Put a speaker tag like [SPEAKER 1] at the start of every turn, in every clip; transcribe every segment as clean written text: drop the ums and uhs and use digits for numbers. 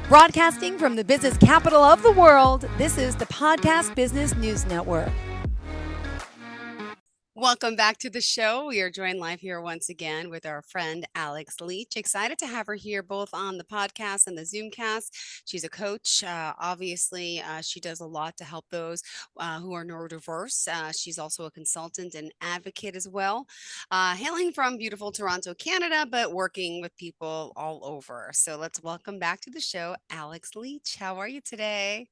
[SPEAKER 1] Broadcasting from the business capital of the world, this is the Podcast Business News Network. Welcome back to the show. We are joined live here once again with our friend Alex Leech. Excited to have her here both on the podcast and the Zoomcast. She's a coach. Obviously, she does a lot to help those who are neurodiverse. She's also a consultant and advocate as well, hailing from beautiful Toronto, Canada, but working with people all over. So let's welcome back to the show, Alex Leech. How are you today?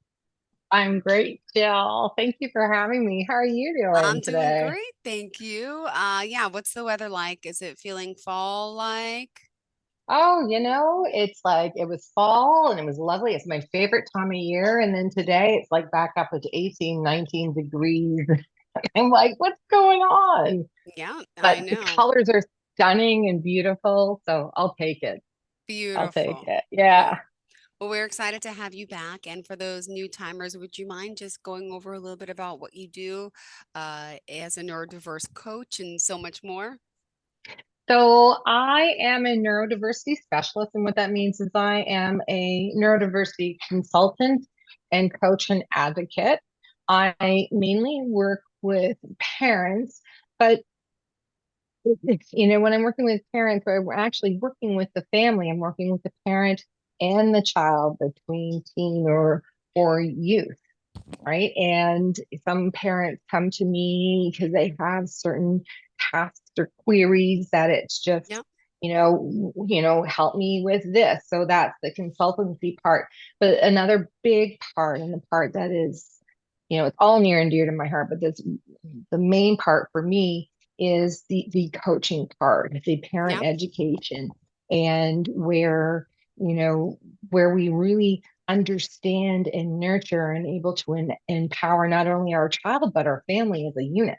[SPEAKER 2] I'm great, Jill. Thank you for having me. How are you
[SPEAKER 1] I'm
[SPEAKER 2] doing
[SPEAKER 1] doing
[SPEAKER 2] today?
[SPEAKER 1] great, thank you. Yeah, what's the weather like? Is it feeling fall like?
[SPEAKER 2] Oh, it's like it was fall and it was lovely. It's my favorite time of year. And then today it's like back up at 18, 19 degrees. I'm like, what's going on?
[SPEAKER 1] Yeah, I
[SPEAKER 2] But the
[SPEAKER 1] know.
[SPEAKER 2] colors are stunning and beautiful. So I'll take it. I'll take
[SPEAKER 1] Beautiful.
[SPEAKER 2] it.
[SPEAKER 1] Well,
[SPEAKER 2] Yeah.
[SPEAKER 1] well, we're excited to have you back. And for those new timers, would you mind just going over a little bit about what you do as a neurodiverse coach and so much more?
[SPEAKER 2] So I am a neurodiversity specialist, and what that means is I am a neurodiversity consultant and coach and advocate. I mainly work with parents, but when I'm working with parents, I'm actually working with the family. I'm working with the parent and the child between teen or youth, right? And some parents come to me because they have certain tasks or queries that it's just,
[SPEAKER 1] Yeah.
[SPEAKER 2] help me with this. So that's the consultancy part. But another big part, and the part that is, it's all near and dear to my heart, but this the main part for me is the coaching part, the parent
[SPEAKER 1] Yeah.
[SPEAKER 2] education, and where we really understand and nurture and able to empower not only our child but our family as a unit.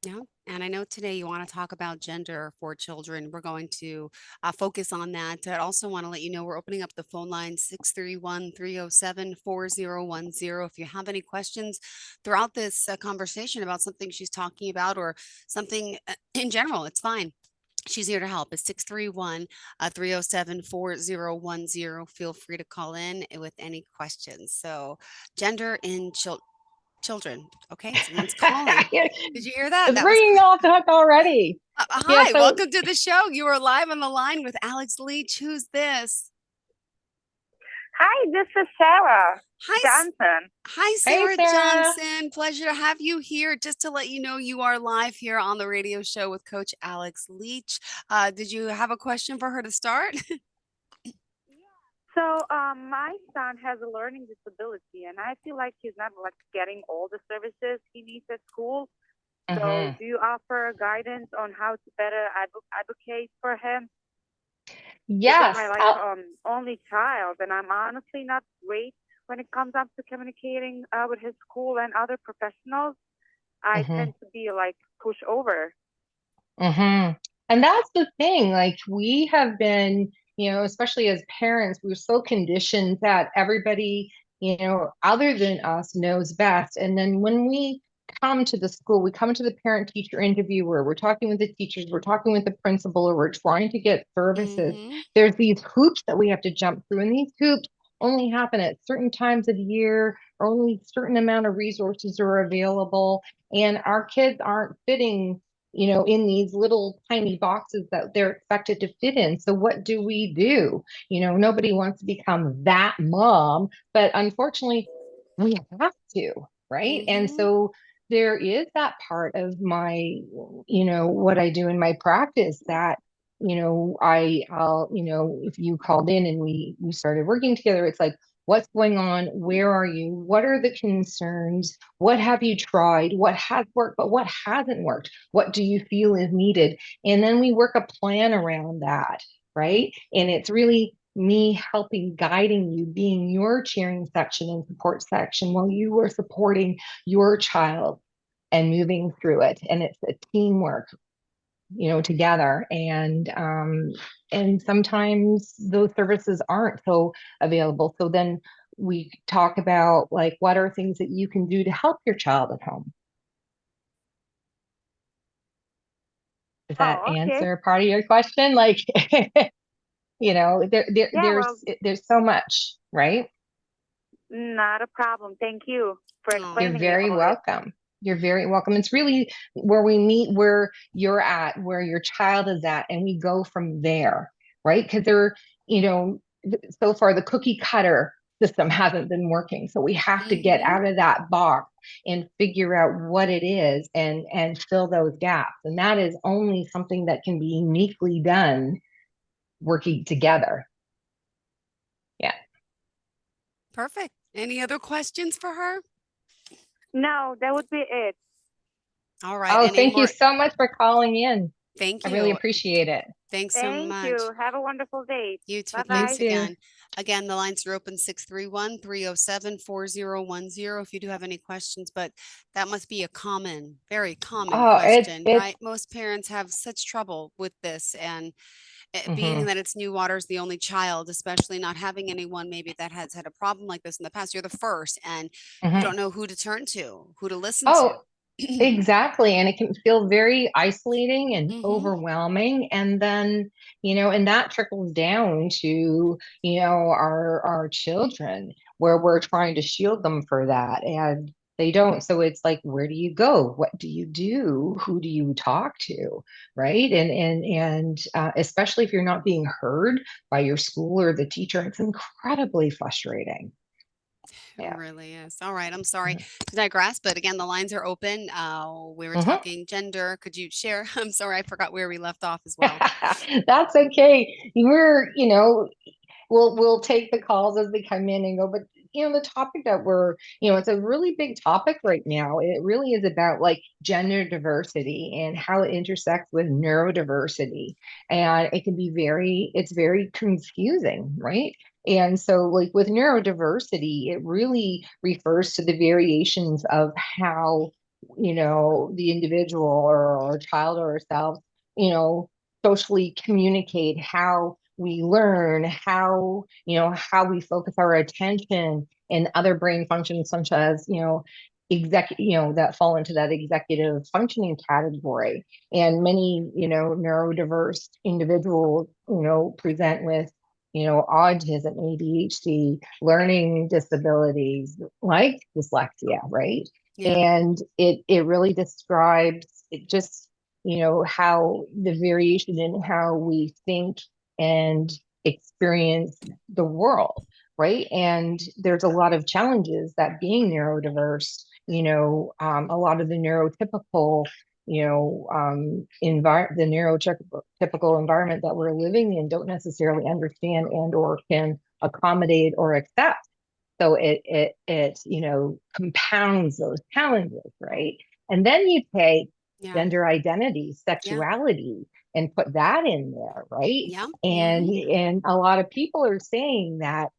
[SPEAKER 1] Yeah. And I know today you want to talk about gender for children. We're going to focus on that. I also want to let you know we're opening up the phone line 631-307-4010. If you have any questions throughout this conversation about something she's talking about or something in general, it's fine. She's here to help. It's 631 307 4010. Feel free to call in with any questions. So, gender in children. Okay, someone's calling. Did you hear that?
[SPEAKER 2] It's
[SPEAKER 1] That was
[SPEAKER 2] bringing off the hook already. Yeah,
[SPEAKER 1] hi.
[SPEAKER 2] so
[SPEAKER 1] Welcome to the show. You are live on the line with Alex Leach. Who's this?
[SPEAKER 3] Hi, this is Sarah
[SPEAKER 1] Hi,
[SPEAKER 3] Johnson.
[SPEAKER 1] hi,
[SPEAKER 2] hey,
[SPEAKER 1] Sarah
[SPEAKER 2] Sarah.
[SPEAKER 1] Johnson. Pleasure to have you here. Just to let you know, you are live here on the radio show with Coach Alex Leach. Did you have a question for her to start?
[SPEAKER 3] So, my son has a learning disability, and I feel like he's not like getting all the services he needs at school. So,
[SPEAKER 2] Mhm.
[SPEAKER 3] do you offer guidance on how to better advocate for him? This is
[SPEAKER 2] Yes.
[SPEAKER 3] my like only child, and I'm honestly not great when it comes up to communicating with his school and other professionals. I
[SPEAKER 2] Mhm.
[SPEAKER 3] tend to be like push over.
[SPEAKER 2] Hmm. And that's the thing. Like we have been, especially as parents, we're so conditioned that everybody, other than us knows best. And then when we come to the school, we come to the parent teacher interview where we're talking with the teachers, we're talking with the principal, or we're trying to get services.
[SPEAKER 1] Mm-hmm.
[SPEAKER 2] There's these hoops that we have to jump through, and these hoops only happen at certain times of the year, or only certain amount of resources are available. And our kids aren't fitting in these little tiny boxes that they're expected to fit in. So what do we do? Nobody wants to become that mom, but unfortunately, we have to, right? And
[SPEAKER 1] Mm-hmm.
[SPEAKER 2] so there is that part of my, what I do in my practice that I'll, if you called in and we started working together, it's like, what's going on? Where are you? What are the concerns? What have you tried? What has worked, but what hasn't worked? What do you feel is needed? And then we work a plan around that, right? And it's really me helping, guiding you, being your cheering section and support section while you are supporting your child and moving through it. And it's a teamwork, together. And sometimes those services aren't so available. So then we talk about like what are things that you can do to help your child at home. Does that
[SPEAKER 3] Oh, okay.
[SPEAKER 2] answer part of your question? Like You know,
[SPEAKER 3] Yeah, well,
[SPEAKER 2] there's so much, right?
[SPEAKER 3] not a problem. Thank you for
[SPEAKER 2] You're
[SPEAKER 1] Oh,
[SPEAKER 3] explaining me
[SPEAKER 2] very
[SPEAKER 3] all of it.
[SPEAKER 2] welcome. You're very welcome. It's really where we meet, where you're at, where your child is at, and we go from there, right? Because they're, you know, so far the cookie cutter system hasn't been working. So we have to get
[SPEAKER 1] hmm
[SPEAKER 2] out of that box and figure out what it is and fill those gaps. And that is only something that can be uniquely done working together. Yeah.
[SPEAKER 1] perfect. Any other questions for her?
[SPEAKER 3] No, that would be it.
[SPEAKER 1] All right.
[SPEAKER 2] Oh,
[SPEAKER 1] Any
[SPEAKER 2] thank you
[SPEAKER 1] more?
[SPEAKER 2] so much for calling in.
[SPEAKER 1] Thank
[SPEAKER 2] I really
[SPEAKER 1] you.
[SPEAKER 2] appreciate it.
[SPEAKER 1] Thanks so
[SPEAKER 3] Thank
[SPEAKER 1] much.
[SPEAKER 3] you. Have a wonderful day.
[SPEAKER 1] You too.
[SPEAKER 3] Bye
[SPEAKER 2] You
[SPEAKER 3] bye.
[SPEAKER 1] Thanks
[SPEAKER 2] too.
[SPEAKER 1] again. Again, the lines are open 631-307-4010 if you do have any questions, but that must be a common, very common
[SPEAKER 2] Oh,
[SPEAKER 1] question,
[SPEAKER 2] it's
[SPEAKER 1] right? Most parents have such trouble with this. And being
[SPEAKER 2] mhm.
[SPEAKER 1] that it's new waters, the only child, especially not having anyone maybe that has had a problem like this in the past, you're the first, and you don't
[SPEAKER 2] Mhm.
[SPEAKER 1] know who to turn to, who to listen to.
[SPEAKER 2] Oh, exactly. And it can feel very isolating and
[SPEAKER 1] hmm
[SPEAKER 2] overwhelming. And then, and that trickles down to, our children where we're trying to shield them for that. And they don't. So it's like, where do you go? What do you do? Who do you talk to? Right. And especially if you're not being heard by your school or the teacher, it's incredibly frustrating.
[SPEAKER 1] It
[SPEAKER 2] Yeah.
[SPEAKER 1] really is. All right. I'm sorry to digress, but again, the lines are open. We were
[SPEAKER 2] Mhm.
[SPEAKER 1] talking gender. Could you share? I'm sorry, I forgot where we left off as well.
[SPEAKER 2] That's okay. We'll take the calls as they come in and go, but the topic that it's a really big topic right now. It really is about like gender diversity and how it intersects with neurodiversity. And it's very confusing, right? And so like with neurodiversity, it really refers to the variations of how, the individual or our child or ourselves, you know, socially communicate, how we learn, how we focus our attention, and other brain functions such as that fall into that executive functioning category. And many neurodiverse individuals present with autism, ADHD, learning disabilities like dyslexia, right?
[SPEAKER 1] Yeah.
[SPEAKER 2] And it really describes it just how the variation in how we think and experience the world, right? And there's a lot of challenges that being neurodiverse, a lot of the neurotypical, the neurotypical environment that we're living in don't necessarily understand and or can accommodate or accept. So it compounds those challenges, right? And then you take
[SPEAKER 1] Yeah.
[SPEAKER 2] gender identity,
[SPEAKER 1] Yeah.
[SPEAKER 2] sexuality, and put that in there, right?
[SPEAKER 1] Yeah.
[SPEAKER 2] And a lot of people are saying that,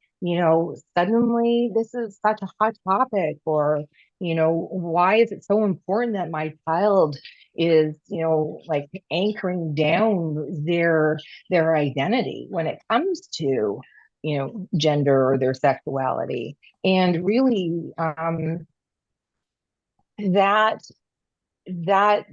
[SPEAKER 2] suddenly this is such a hot topic, or, why is it so important that my child is, like anchoring down their identity when it comes to, gender or their sexuality. And really, that that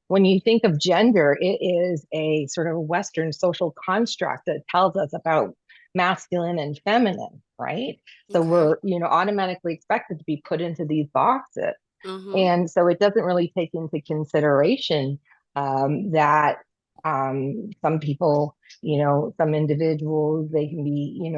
[SPEAKER 2] when you think of gender, it is a sort of Western social construct that tells us about masculine and feminine, right? So
[SPEAKER 1] Okay.
[SPEAKER 2] we're, automatically expected to be put into these boxes.
[SPEAKER 1] Uh-huh.
[SPEAKER 2] And so it doesn't really take into consideration that some people, some individuals, they can be,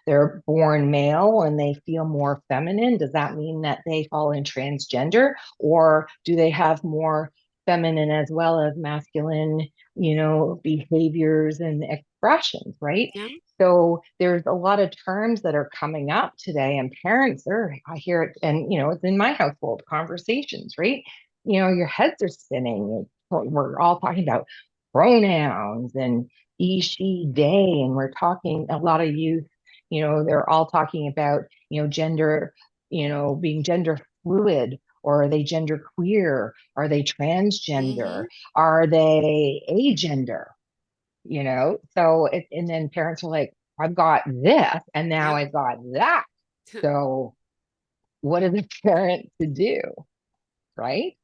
[SPEAKER 2] they're born male and they feel more feminine. Does that mean that they fall in transgender, or do they have more feminine as well as masculine, behaviors and expressions, right?
[SPEAKER 1] Yeah.
[SPEAKER 2] So there's a lot of terms that are coming up today, and parents are, I hear it, and it's in my household conversations, right? Your heads are spinning. We're all talking about pronouns and he, she, they, and we're talking a lot of youth, they're all talking about, gender, being gender fluid, or are they gender queer? Are they
[SPEAKER 1] Mm-hmm.
[SPEAKER 2] transgender? Are they agender? So and then parents are like, I've got this and now
[SPEAKER 1] Yeah.
[SPEAKER 2] I've got that. So what is a parent to do? Right?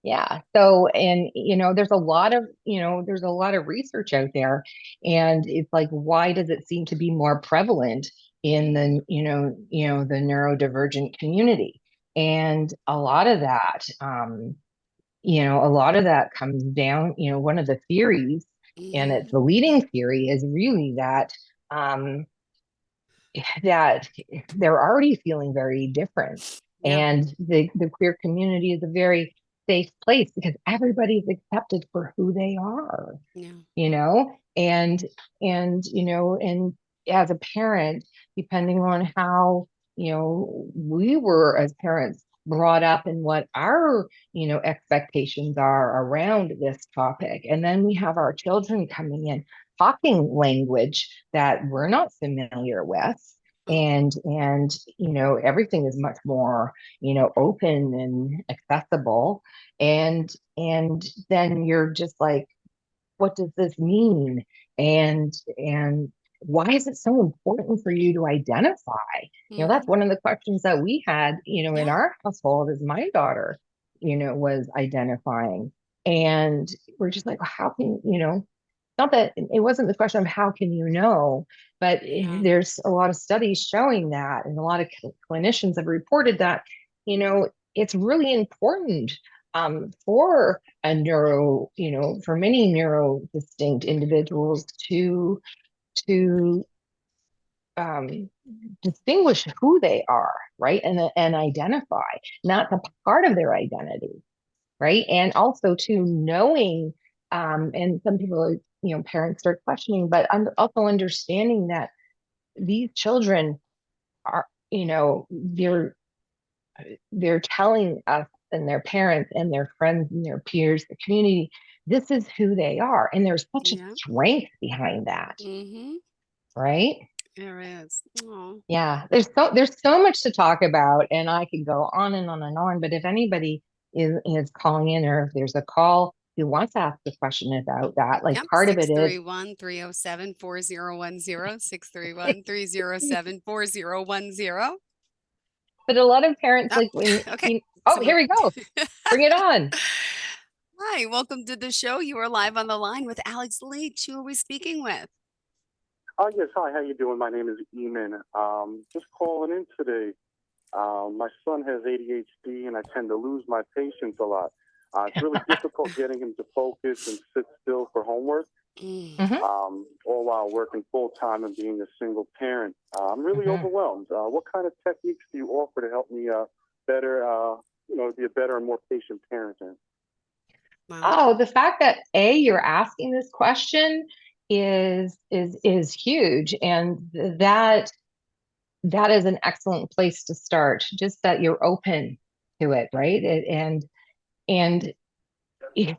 [SPEAKER 2] Yeah. So, and there's a lot of, there's a lot of research out there, and it's like, why does it seem to be more prevalent in the, the neurodivergent community? And a lot of that comes down, one of the theories, and it's
[SPEAKER 1] Hmm.
[SPEAKER 2] the leading theory is really um, that they're already feeling very different.
[SPEAKER 1] Yeah.
[SPEAKER 2] And the queer community is a very safe place because everybody's accepted for who they are,
[SPEAKER 1] Yeah.
[SPEAKER 2] you know and and as a parent, depending on how we were as parents brought up and what our expectations are around this topic, and then we have our children coming in talking language that we're not familiar with,
[SPEAKER 1] Oh,
[SPEAKER 2] and everything is much more open and accessible, and then you're just like, what does this mean? And why is it so important for you to identify? That's
[SPEAKER 1] hmm.
[SPEAKER 2] one of the questions that we had, in
[SPEAKER 1] Yeah.
[SPEAKER 2] our household as my daughter, was identifying. And we're just like, well, how can, not that it wasn't the question of how can you know, but
[SPEAKER 1] Yeah.
[SPEAKER 2] there's a lot of studies showing that, and a lot of clinicians have reported that, it's really important for a for many neuro distinct individuals to um, distinguish who they are, right, and identify, not the part of their identity, right, and also to knowing, and some people, parents start questioning, but also understanding that these children are, they're telling us and their parents and their friends and their peers, the community, this is who they are. And there's such a
[SPEAKER 1] Yeah.
[SPEAKER 2] strength behind that,
[SPEAKER 1] Hmm.
[SPEAKER 2] right?
[SPEAKER 1] There is. Oh,
[SPEAKER 2] Yeah, there's so much to talk about, and I could go on and on and on. But if anybody is calling in, or if there's a call who wants to ask a question about that, like
[SPEAKER 1] yep.
[SPEAKER 2] part of it is,
[SPEAKER 1] 631-307-4010. 631-307-4010.
[SPEAKER 2] but a lot of parents
[SPEAKER 1] Oh,
[SPEAKER 2] like when
[SPEAKER 1] okay.
[SPEAKER 2] oh, here
[SPEAKER 1] Someone.
[SPEAKER 2] we go, bring it on.
[SPEAKER 1] Hi, welcome to the show. You are live on the line with Alex Leech. Who are we speaking with?
[SPEAKER 4] Oh, yes. Hi, how you doing? My name is Eamon. Just calling in today. My son has ADHD, and I tend to lose my patience a lot. It's really difficult getting him to focus and sit still for homework,
[SPEAKER 1] Mm,
[SPEAKER 2] Hmm.
[SPEAKER 4] all while working full time and being a single parent. I'm really
[SPEAKER 2] Hmm.
[SPEAKER 4] overwhelmed. What kind of techniques do you offer to help me better, be a better and more patient parent?
[SPEAKER 1] wow.
[SPEAKER 2] Oh, the fact that you're asking this question is huge, and that is an excellent place to start. Just that you're open to it, right? And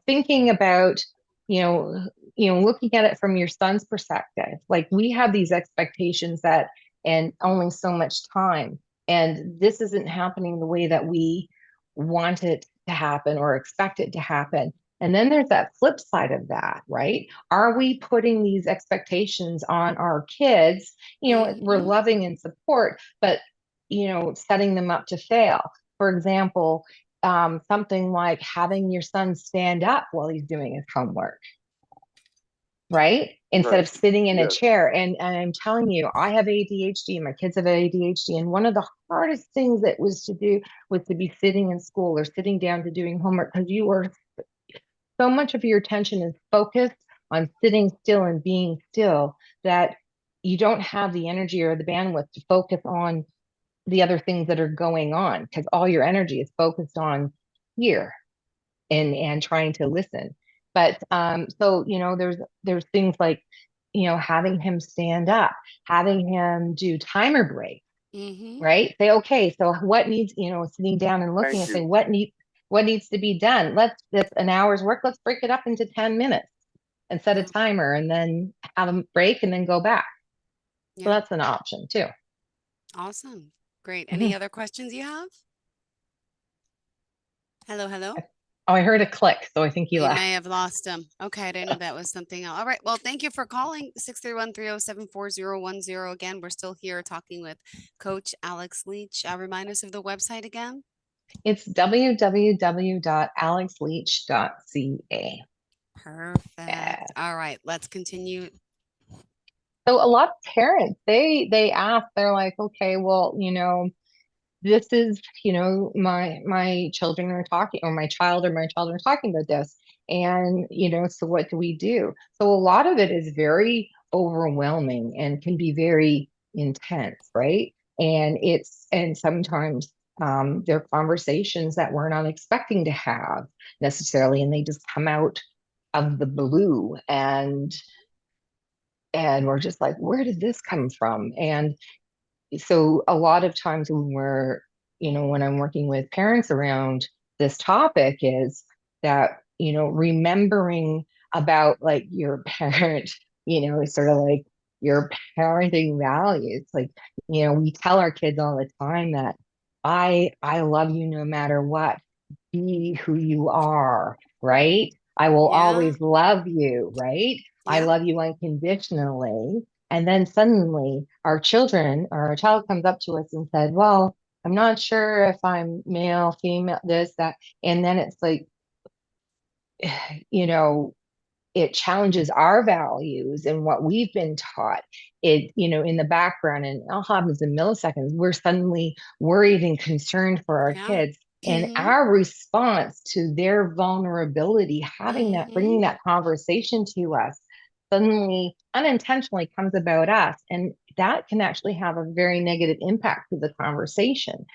[SPEAKER 2] thinking about, you know, looking at it from your son's perspective. Like, we have these expectations that, and only so much time, and this isn't happening the way that we want it to happen or expect it to happen. And then there's that flip side of that, right? Are we putting these expectations on our kids? We're
[SPEAKER 1] Hmm.
[SPEAKER 2] loving and support, but setting them up to fail. For example, something like having your son stand up while he's doing his homework, right? Instead
[SPEAKER 4] Right.
[SPEAKER 2] of sitting in a
[SPEAKER 4] Yes.
[SPEAKER 2] chair. And I'm telling you, I have ADHD, my kids have ADHD. And one of the hardest things that was to do was to be sitting in school or sitting down to doing homework, because you are, so much of your attention is focused on sitting still and being still, that you don't have the energy or the bandwidth to focus on the other things that are going on, because all your energy is focused on here and trying to listen. But so there's things like having him stand up, having him do timer breaks,
[SPEAKER 1] Hmm.
[SPEAKER 2] right? Say, okay, so what needs, sitting down and looking
[SPEAKER 4] Thank
[SPEAKER 2] and say,
[SPEAKER 4] you.
[SPEAKER 2] what needs to be done? That's an hour's work. Let's break it up into 10 minutes and set a
[SPEAKER 1] Yeah.
[SPEAKER 2] timer, and then have a break and then go back. So
[SPEAKER 1] Yeah.
[SPEAKER 2] that's an option too.
[SPEAKER 1] Awesome. Great. Any
[SPEAKER 2] Mhm.
[SPEAKER 1] other questions you have? Hello, hello.
[SPEAKER 2] Oh, I heard a click, so I think you
[SPEAKER 1] We
[SPEAKER 2] left.
[SPEAKER 1] may have lost him. Okay, I didn't know that was something else. All right. Well, thank you for calling 631-307-4010. Again, we're still here talking with Coach Alex Leech. Remind us of the website again.
[SPEAKER 2] It's www.alexleech.ca.
[SPEAKER 1] Perfect.
[SPEAKER 2] Yeah.
[SPEAKER 1] All right, let's continue.
[SPEAKER 2] So a lot of parents, they ask, they're like, okay, well, this is, my children are talking, or my child are talking about this. And, so what do we do? So a lot of it is very overwhelming and can be very intense, right? And sometimes they're conversations that we're not expecting to have necessarily, and they just come out of the blue, and we're just like, where did this come from? And so a lot of times when I'm working with parents around this topic is that, remembering about like your parent, it's sort of like your parenting values. Like, we tell our kids all the time that I love you no matter what. Be who you are, right? I will
[SPEAKER 1] Yeah,
[SPEAKER 2] always love you, right? I
[SPEAKER 1] yeah.
[SPEAKER 2] love you unconditionally. And then suddenly our children or our child comes up to us and said, well, I'm not sure if I'm male, female, this, that. And then it's like, you know, it challenges our values and what we've been taught. It, in the background, and all happens in milliseconds, we're suddenly worried and concerned for our
[SPEAKER 1] Yeah.
[SPEAKER 2] kids. And
[SPEAKER 1] Mm-hmm.
[SPEAKER 2] our response to their vulnerability, bringing
[SPEAKER 1] Mm-hmm.
[SPEAKER 2] that conversation to us, suddenly unintentionally comes about us. And that can actually have a very negative impact to the conversation.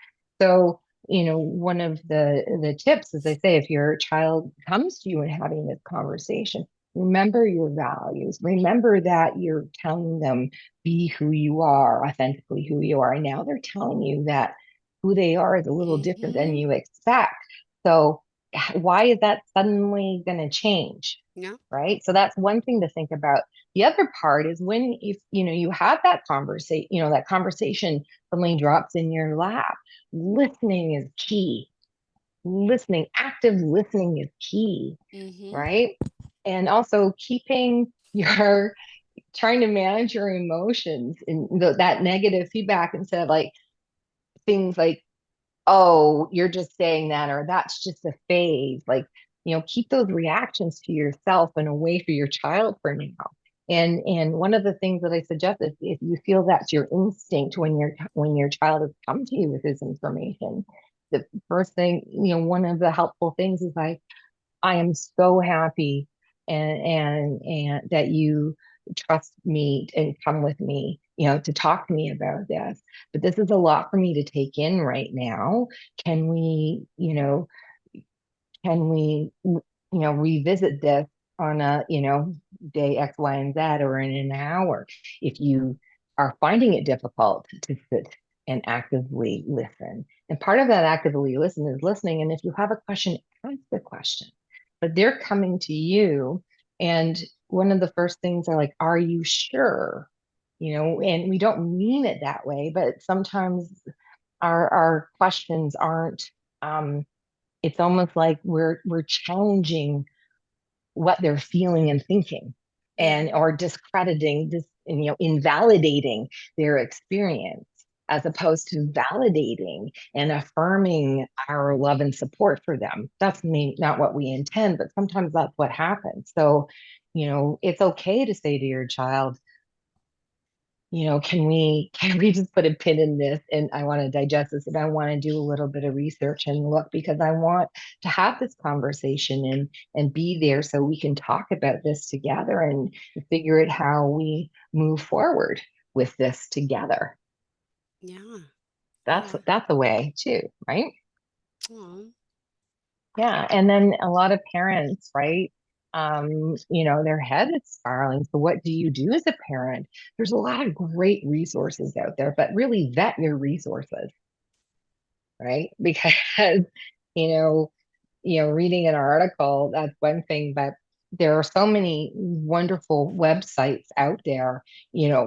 [SPEAKER 2] So, one of the tips, as I say, if your child comes to you and having this conversation, remember your values. Remember that you're telling them be who you are, authentically who you are. And now they're telling you that who they are is a little different than
[SPEAKER 1] Mm-hmm.
[SPEAKER 2] you expect. So why is that suddenly going to change?
[SPEAKER 1] Yeah.
[SPEAKER 2] Right. So that's one thing to think about. The other part is when you have that conversation, that conversation suddenly drops in your lap. Listening is key. Listening, active listening is key,
[SPEAKER 1] Mm-hmm.
[SPEAKER 2] right? And also keeping your trying to manage your emotions and that negative feedback instead of like things like, oh, you're just saying that, or that's just a phase. Like, keep those reactions to yourself and away for your child for now. And one of the things that I suggest is if you feel that's your instinct when your child has come to you with this information, the first thing, one of the helpful things is like, I am so happy and that you trust me and come with me, to talk to me about this. But this is a lot for me to take in right now. Can we, revisit this on a, day X, Y, and Z or in an hour if you are finding it difficult to sit and actively listen. And part of that actively listen is listening. And if you have a question, ask the question. But they're coming to you. And one of the first things are like, are you sure? And we don't mean it that way, but sometimes our questions aren't it's almost like we're challenging what they're feeling and thinking and
[SPEAKER 1] Mm-hmm.
[SPEAKER 2] or discrediting this and invalidating their experience as opposed to validating and affirming our love and support for them. That's not what we intend, but sometimes that's what happens. So it's okay to say to your child, can we just put a pin in this, and I want to digest this, and I want to do a little bit of research and look because I want to have this conversation and be there so we can talk about this together and figure out how we move forward with this together.
[SPEAKER 1] Yeah.
[SPEAKER 2] That's
[SPEAKER 1] Yeah.
[SPEAKER 2] that's a way too, right?
[SPEAKER 1] Oh,
[SPEAKER 2] Yeah. And then a lot of parents, right? Their head is spiraling. So what do you do as a parent? There's a lot of great resources out there, but really vet your resources, right? Because, you know, reading an article, that's one thing, but there are so many wonderful websites out there,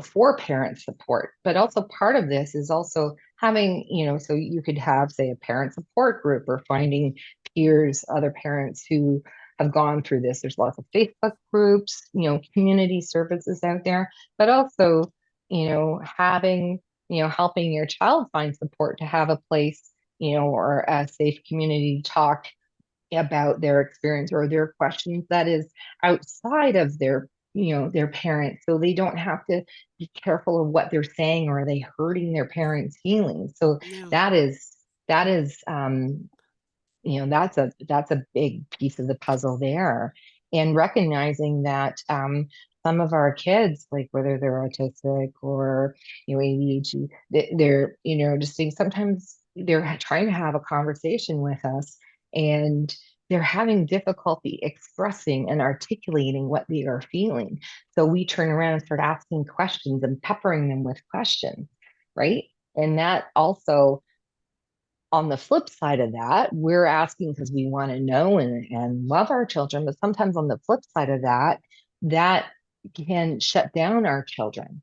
[SPEAKER 2] for parent support. But also part of this is also having, so you could have, say, a parent support group or finding peers, other parents who have gone through this. There's lots of Facebook groups, community services out there, but also, having, helping your child find support to have a place or a safe community to talk about their experience or their questions that is outside of their parents, so they don't have to be careful of what they're saying, or are they hurting their parents' feelings. So
[SPEAKER 1] Yeah.
[SPEAKER 2] that's a big piece of the puzzle there. And recognizing that some of our kids, like whether they're autistic or ADHD, they're just saying sometimes they're trying to have a conversation with us, and they're having difficulty expressing and articulating what they are feeling. So we turn around and start asking questions and peppering them with questions, right? And that also, on the flip side of that, we're asking because we want to know and love our children, but sometimes on the flip side of that, that can shut down our children,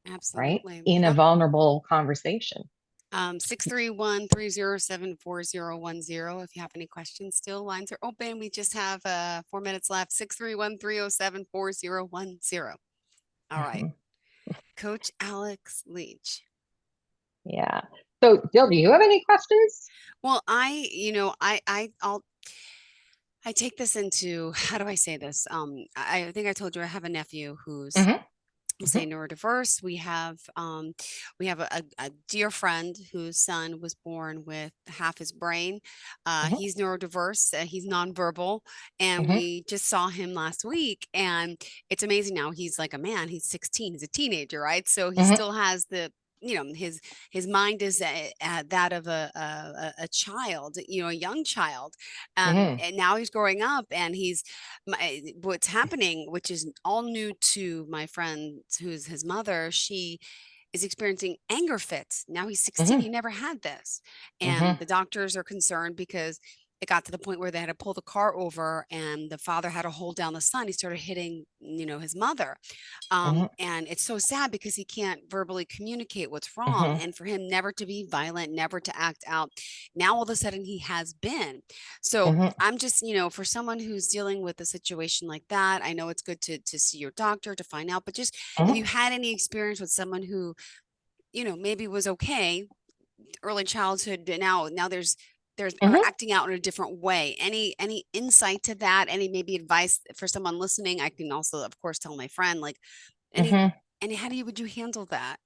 [SPEAKER 2] right?
[SPEAKER 1] Absolutely.
[SPEAKER 2] In a
[SPEAKER 1] Yep.
[SPEAKER 2] vulnerable conversation.
[SPEAKER 1] 631-307-4010. If you have any questions, still lines are open. We just have 4 minutes left. 631-307-4010. All right.
[SPEAKER 2] Mhm.
[SPEAKER 1] Coach Alex Leech.
[SPEAKER 2] Yeah. So, Jill, do you have any questions?
[SPEAKER 1] Well, I take this into, how do I say this? I think I told you I have a nephew who's,
[SPEAKER 2] Hmm.
[SPEAKER 1] we'll say,
[SPEAKER 2] Hmm.
[SPEAKER 1] neurodiverse. We have a dear friend whose son was born with half his brain.
[SPEAKER 2] Hmm.
[SPEAKER 1] He's neurodiverse. He's nonverbal, and
[SPEAKER 2] Hmm.
[SPEAKER 1] we just saw him last week. And it's amazing now. He's like a man. He's 16. He's a teenager, right? So he
[SPEAKER 2] Hmm.
[SPEAKER 1] still has his mind is that of a child, a young child.
[SPEAKER 2] Hmm.
[SPEAKER 1] And now he's growing up, and what's happening, which is all new to my friend, who's his mother. She is experiencing anger fits. Now he's 16. He
[SPEAKER 2] Hmm.
[SPEAKER 1] never had this. And
[SPEAKER 2] Hmm.
[SPEAKER 1] the doctors are concerned because it got to the point where they had to pull the car over, and the father had to hold down the son. He started hitting, his mother.
[SPEAKER 2] Hmm.
[SPEAKER 1] And it's so sad because he can't verbally communicate what's wrong.
[SPEAKER 2] Hmm.
[SPEAKER 1] And for him never to be violent, never to act out, now all of a sudden he has been. So
[SPEAKER 2] Hmm.
[SPEAKER 1] I'm just, for someone who's dealing with a situation like that, I know it's good to see your doctor to find out, but just if you
[SPEAKER 2] Hmm.
[SPEAKER 1] had any experience with someone who, maybe was okay early childhood, but now there's are
[SPEAKER 2] Hmm.
[SPEAKER 1] acting out in a different way. Any insight to that? Any maybe advice for someone listening? I can also, of course, tell my friend, like, any
[SPEAKER 2] Hmm.
[SPEAKER 1] any how would you handle that?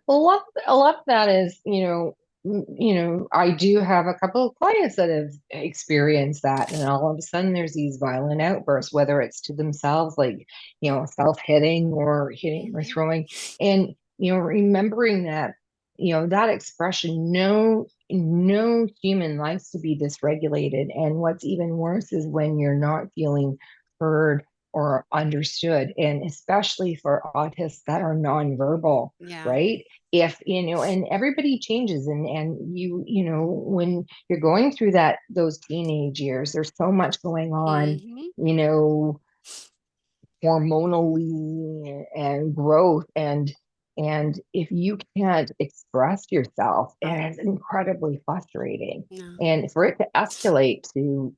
[SPEAKER 2] Well, a lot of that is, I do have a couple of clients that have experienced that, and all of a sudden there's these violent outbursts, whether it's to themselves, like, self-hitting or hitting or
[SPEAKER 1] Mhm.
[SPEAKER 2] throwing, and remembering that, that expression, no human likes to be dysregulated, and what's even worse is when you're not feeling heard or understood, and especially for autists that are nonverbal,
[SPEAKER 1] Yeah.
[SPEAKER 2] right? If and everybody changes, and when you're going through those teenage years, there's so much going on,
[SPEAKER 1] Mhm.
[SPEAKER 2] you know hormonally, and growth, and if you can't express yourself,
[SPEAKER 1] Oh,
[SPEAKER 2] it's incredibly frustrating.
[SPEAKER 1] no.
[SPEAKER 2] And for it to escalate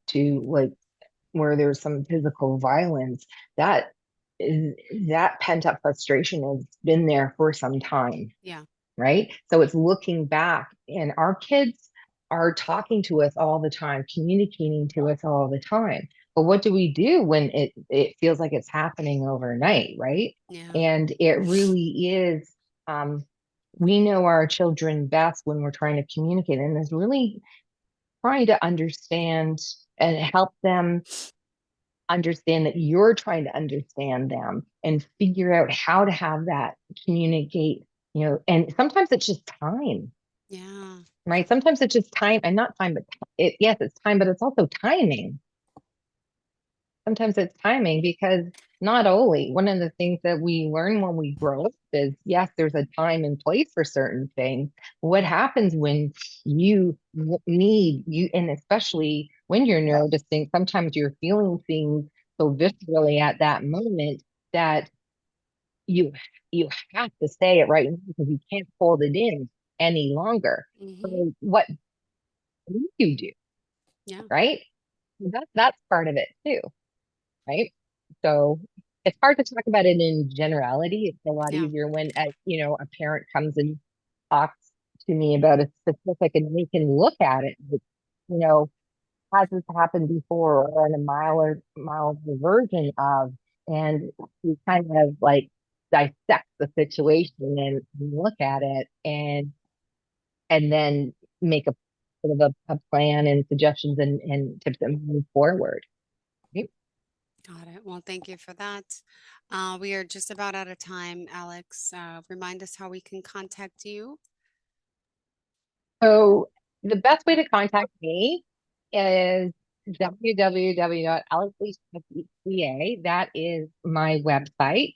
[SPEAKER 2] to like where there's some physical violence, that that pent up frustration has been there for some time,
[SPEAKER 1] Yeah.
[SPEAKER 2] right? So it's looking back, and our kids are talking to us all the time, communicating to us all the time. But what do we do when it feels like it's happening overnight, right?
[SPEAKER 1] Yeah.
[SPEAKER 2] And it really is. Um, we know our children best when we're trying to communicate, and it's really trying to understand and help them understand that you're trying to understand them and figure out how to have that communicate, and sometimes it's just time,
[SPEAKER 1] Yeah.
[SPEAKER 2] right? Sometimes it's just time, and not time, but yes, it's time, but it's also timing. Sometimes it's timing, because not only one of the things that we learn when we grow up is, yes, there's a time and place for certain things. What happens when and especially when you're noticing, sometimes you're feeling things so viscerally at that moment that you you have to say it right now, because you can't hold it in any longer.
[SPEAKER 1] Mhm.
[SPEAKER 2] So what do you do,
[SPEAKER 1] Yeah.
[SPEAKER 2] right? That's part of it too, right? So it's hard to talk about it in generality. It's a lot
[SPEAKER 1] Yeah.
[SPEAKER 2] easier when a parent comes and talks to me about a specific, and we can look at it, you know, has this happened before or in a milder version of, and we kind of like dissect the situation and look at it and then make a sort of a plan and suggestions and tips and move forward. Right?
[SPEAKER 1] Got it. Well, thank you for that. We are just about out of time, Alex. Remind us how we can contact you.
[SPEAKER 2] So the best way to contact me is www.alexleech.ca. That is my website.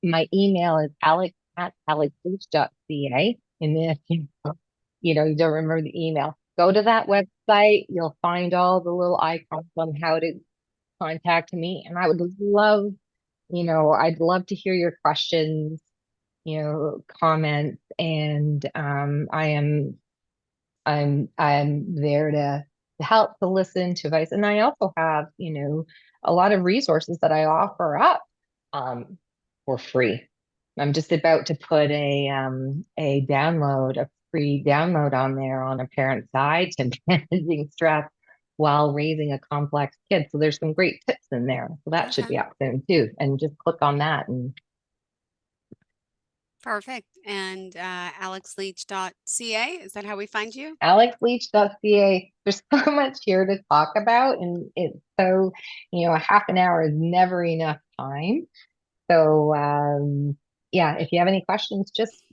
[SPEAKER 2] My email is alex@alexleech.ca. And if you don't remember the email, go to that website. You'll find all the little icons on how to contact me. And I would love, I'd love to hear your questions, comments, and I'm there to help, to listen, to advice. And I also have, a lot of resources that I offer up for free. I'm just about to put a free download on there on a parent's guide to managing stress while raising a complex kid. So there's some great tips in there. So that should
[SPEAKER 1] Okay.
[SPEAKER 2] be up soon too. And just click on that and
[SPEAKER 1] Perfect. And alexleech.ca, is that how we find you?
[SPEAKER 2] alexleech.ca. There's so much here to talk about, and it's so, a half an hour is never enough time. So, yeah, if you have any questions, just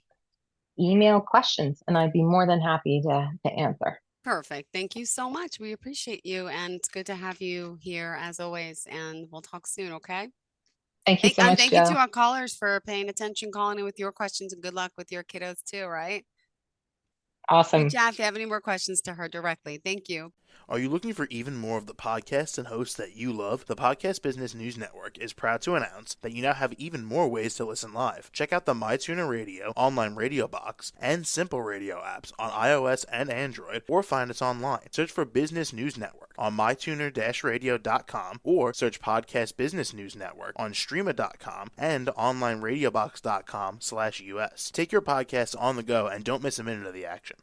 [SPEAKER 2] email questions and I'd be more than happy to answer.
[SPEAKER 1] Perfect. Thank you so much. We appreciate you, and it's good to have you here as always. And we'll talk soon, okay?
[SPEAKER 2] Thank you so much,
[SPEAKER 1] Thank you to
[SPEAKER 2] Joe.
[SPEAKER 1] our callers for paying attention, calling in with your questions, and good luck with your kiddos too, right?
[SPEAKER 2] Awesome.
[SPEAKER 1] Reach out if you have any more questions to her directly. Thank you.
[SPEAKER 5] Are you looking for even more of the podcasts and hosts that you love? The Podcast Business News Network is proud to announce that you now have even more ways to listen live. Check out the MyTuner Radio, online radio box, and Simple Radio apps on iOS and Android, or find us online. Search for Business News Network on mytuner-radio.com, or search Podcast Business News Network on streama.com and onlineradiobox.com/US. Take your podcast on the go and don't miss a minute of the action.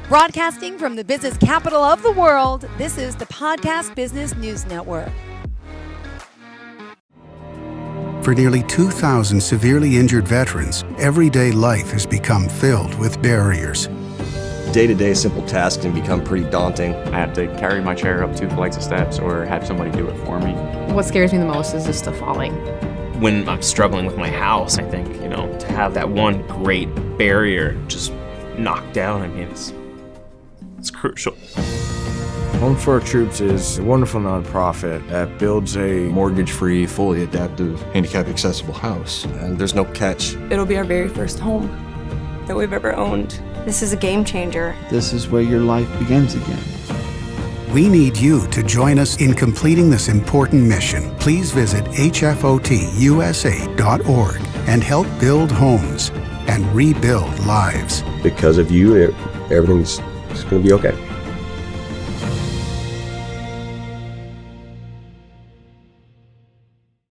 [SPEAKER 6] Broadcasting from the business capital of the world, this is the Podcast Business News Network.
[SPEAKER 7] For nearly 2,000 severely injured veterans, everyday life has become filled with barriers.
[SPEAKER 8] Day-to-day simple tasks can become pretty daunting.
[SPEAKER 9] I have to carry my chair up 2 flights of steps or have somebody do it for me.
[SPEAKER 10] What scares me the most is just the falling.
[SPEAKER 11] When I'm struggling with my house, I think, to have that one great barrier just knocked down, it's crucial.
[SPEAKER 12] Home for Our Troops is a wonderful nonprofit that builds a
[SPEAKER 8] mortgage-free, fully adaptive, handicap-accessible house. And there's no catch.
[SPEAKER 13] It'll be our very first home that we've ever owned. This is a game changer.
[SPEAKER 14] This is where your life begins again.
[SPEAKER 7] We need you to join us in completing this important mission. Please visit hfotusa.org and help build homes and rebuild lives.
[SPEAKER 8] Because of you, everything's going to be okay.